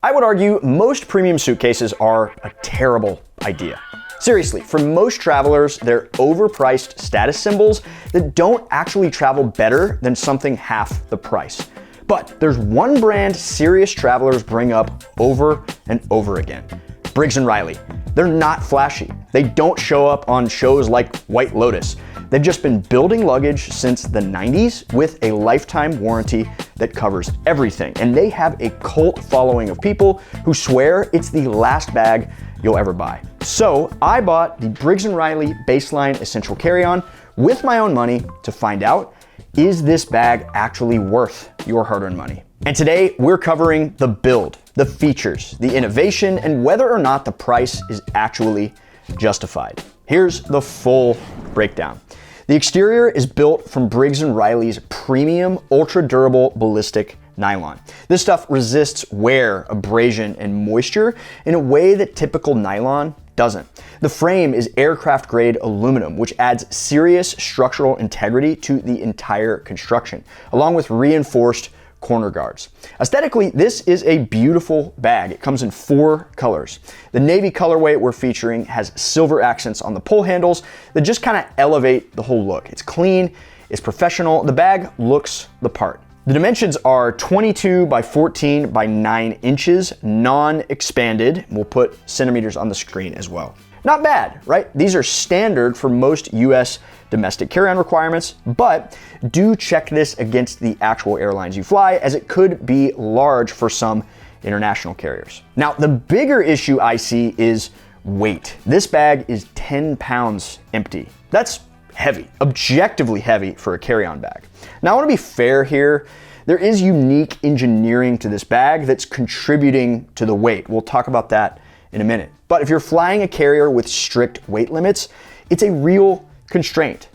I would argue most premium suitcases are a terrible idea. Seriously, for most travelers, they're overpriced status symbols that don't actually travel better than something half the price. But there's one brand serious travelers bring up over and over again: Briggs and Riley. They're not flashy. They don't show up on shows like White Lotus. They've just been building luggage since the 90s with a lifetime warranty that covers everything. And they have a cult following of people who swear it's the last bag you'll ever buy. So I bought the Briggs and Riley Baseline Essential Carry-On with my own money to find out, is this bag actually worth your hard-earned money? And today we're covering the build, the features, the innovation, and whether or not the price is actually justified. Here's the full breakdown. The exterior is built from Briggs and Riley's premium, ultra-durable ballistic nylon. This stuff resists wear, abrasion, and moisture in a way that typical nylon doesn't. The frame is aircraft-grade aluminum, which adds serious structural integrity to the entire construction, along with reinforced corner guards. Aesthetically, this is a beautiful bag. It comes in 4 colors. The navy colorway we're featuring has silver accents on the pull handles that just kind of elevate the whole look. It's clean, it's professional, the bag looks the part. The dimensions are 22 by 14 by 9 inches, non-expanded. We'll put centimeters on the screen as well. Not bad, right? These are standard for most US domestic carry-on requirements, but do check this against the actual airlines you fly, as it could be large for some international carriers. Now, the bigger issue I see is weight. This bag is 10 pounds empty. That's heavy, objectively heavy for a carry-on bag. Now, I want to be fair here. There is unique engineering to this bag that's contributing to the weight. We'll talk about that in a minute. But if you're flying a carrier with strict weight limits, it's a real constraint.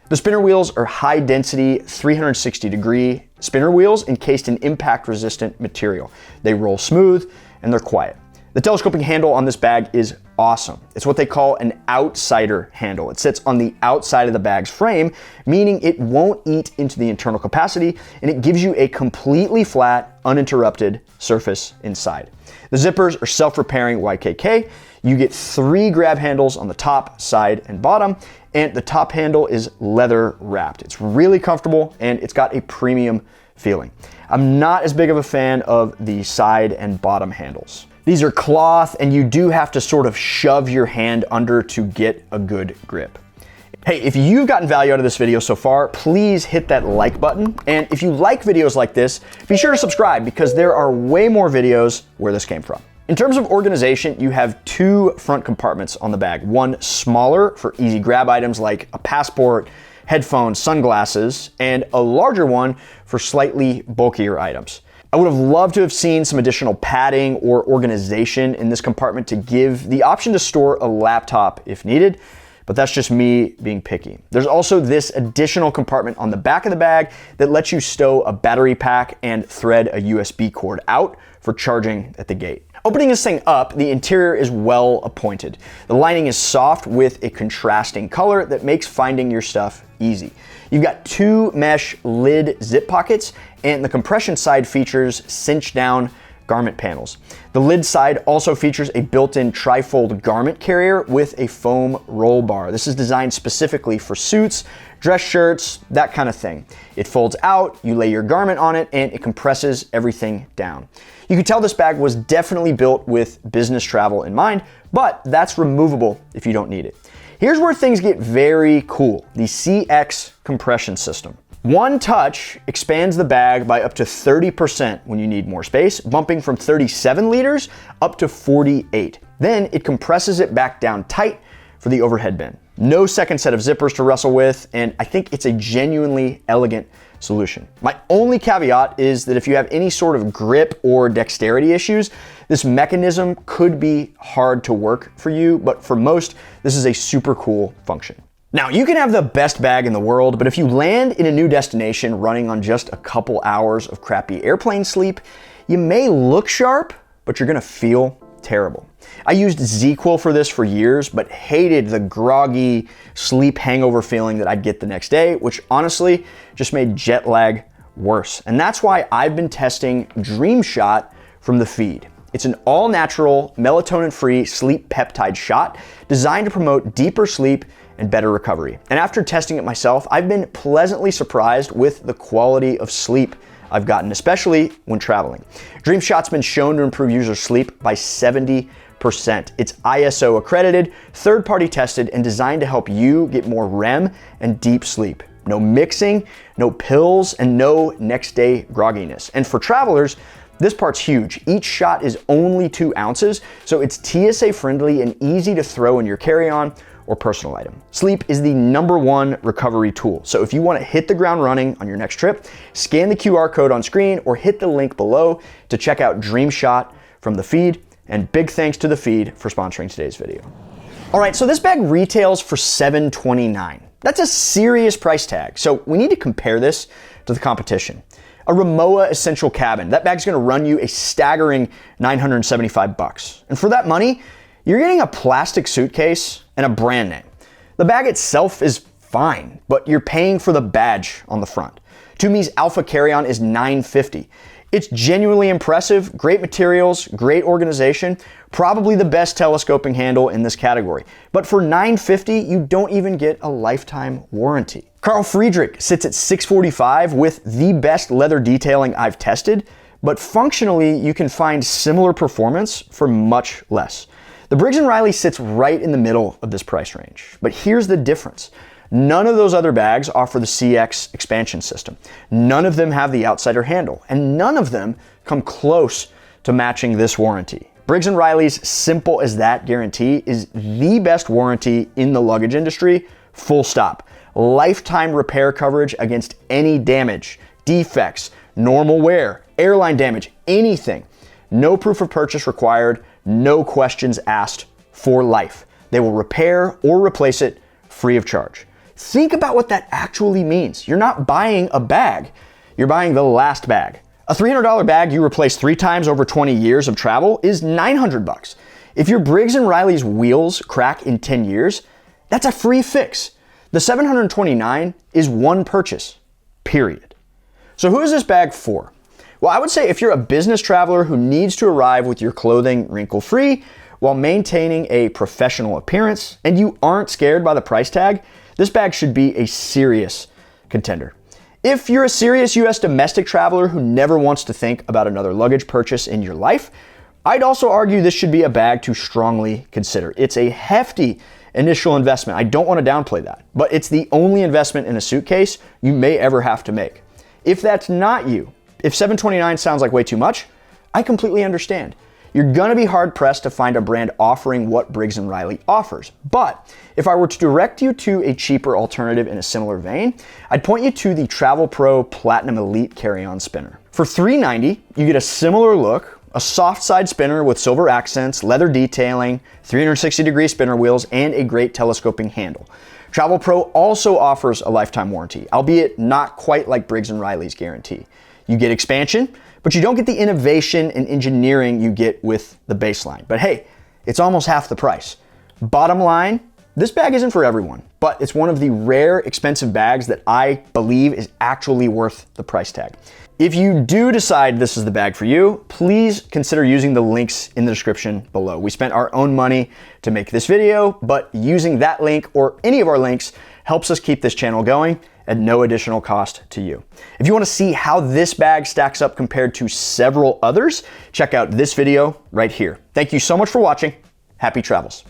The spinner wheels are high density, 360-degree spinner wheels encased in impact-resistant material. They roll smooth and they're quiet. The telescoping handle on this bag is awesome. It's what they call an outsider handle. It sits on the outside of the bag's frame, meaning it won't eat into the internal capacity, and it gives you a completely flat, uninterrupted surface inside. The zippers are self-repairing YKK. You get 3 grab handles on the top, side, and bottom, and the top handle is leather wrapped. It's really comfortable and it's got a premium feeling. I'm not as big of a fan of the side and bottom handles. These are cloth and you do have to sort of shove your hand under to get a good grip. Hey, if you've gotten value out of this video so far, please hit that like button. And if you like videos like this, be sure to subscribe because there are way more videos where this came from. In terms of organization, you have 2 front compartments on the bag. One smaller for easy grab items like a passport, headphones, sunglasses, and a larger one for slightly bulkier items. I would have loved to have seen some additional padding or organization in this compartment to give the option to store a laptop if needed, but that's just me being picky. There's also this additional compartment on the back of the bag that lets you stow a battery pack and thread a USB cord out for charging at the gate. Opening this thing up, the interior is well appointed. The lining is soft with a contrasting color that makes finding your stuff easy. You've got 2 mesh lid zip pockets, and the compression side features cinch down garment panels. The lid side also features a built-in trifold garment carrier with a foam roll bar. This is designed specifically for suits, dress shirts, that kind of thing. It folds out, you lay your garment on it, and it compresses everything down. You can tell this bag was definitely built with business travel in mind, but that's removable if you don't need it. Here's where things get very cool: the CX compression system. One touch expands the bag by up to 30% when you need more space, bumping from 37 liters up to 48. Then it compresses it back down tight for the overhead bin. No second set of zippers to wrestle with, and I think it's a genuinely elegant solution. My only caveat is that if you have any sort of grip or dexterity issues, this mechanism could be hard to work for you, but for most, this is a super cool function. Now, you can have the best bag in the world, but if you land in a new destination running on just a couple hours of crappy airplane sleep, you may look sharp, but you're gonna feel terrible. I used ZzzQuil for this for years, but hated the groggy sleep hangover feeling that I'd get the next day, which honestly just made jet lag worse. And that's why I've been testing DreamShot from the Feed. It's an all-natural, melatonin-free sleep peptide shot designed to promote deeper sleep and better recovery. And after testing it myself, I've been pleasantly surprised with the quality of sleep I've gotten, especially when traveling. Dream Shot's been shown to improve user sleep by 70%. It's ISO accredited, third-party tested, and designed to help you get more REM and deep sleep. No mixing, no pills, and no next day grogginess. And for travelers, this part's huge. Each shot is only 2 ounces, so it's TSA friendly and easy to throw in your carry-on or personal item. Sleep is the #1 recovery tool. So if you want to hit the ground running on your next trip, scan the QR code on screen or hit the link below to check out Dream Shot from The Feed. And big thanks to The Feed for sponsoring today's video. All right, so this bag retails for $729. That's a serious price tag. So we need to compare this to the competition. A Rimowa Essential Cabin, that bag's gonna run you a staggering $975. And for that money, you're getting a plastic suitcase and a brand name. The bag itself is fine, but you're paying for the badge on the front. Tumi's Alpha Carry-On is $950. It's genuinely impressive, great materials, great organization, probably the best telescoping handle in this category. But for $950, you don't even get a lifetime warranty. Carl Friedrich sits at $645 with the best leather detailing I've tested, but functionally you can find similar performance for much less. The Briggs and Riley sits right in the middle of this price range, but here's the difference. None of those other bags offer the CX expansion system. None of them have the outsider handle, and none of them come close to matching this warranty. Briggs and Riley's simple as that guarantee is the best warranty in the luggage industry, full stop. Lifetime repair coverage against any damage, defects, normal wear, airline damage, anything. No proof of purchase required, no questions asked, for life. They will repair or replace it free of charge. Think about what that actually means. You're not buying a bag, you're buying the last bag. A $300 bag you replace 3 times over 20 years of travel is $900. If your Briggs and Riley's wheels crack in 10 years, that's a free fix. The $729 is one purchase, period. So who is this bag for? Well, I would say if you're a business traveler who needs to arrive with your clothing wrinkle-free while maintaining a professional appearance and you aren't scared by the price tag, this bag should be a serious contender. If you're a serious US domestic traveler who never wants to think about another luggage purchase in your life, I'd also argue this should be a bag to strongly consider. It's a hefty initial investment. I don't want to downplay that, but it's the only investment in a suitcase you may ever have to make. If that's not you, if $729 sounds like way too much, I completely understand. You're gonna be hard pressed to find a brand offering what Briggs and Riley offers. But if I were to direct you to a cheaper alternative in a similar vein, I'd point you to the Travel Pro Platinum Elite Carry-On Spinner. For $390, you get a similar look, a soft side spinner with silver accents, leather detailing, 360-degree spinner wheels, and a great telescoping handle. Travel Pro also offers a lifetime warranty, albeit not quite like Briggs and Riley's guarantee. You get expansion, but you don't get the innovation and engineering you get with the baseline. But hey, it's almost half the price. Bottom line, this bag isn't for everyone, but it's one of the rare expensive bags that I believe is actually worth the price tag. If you do decide this is the bag for you, please consider using the links in the description below. We spent our own money to make this video, but using that link or any of our links helps us keep this channel going at no additional cost to you. If you want to see how this bag stacks up compared to several others, check out this video right here. Thank you so much for watching. Happy travels.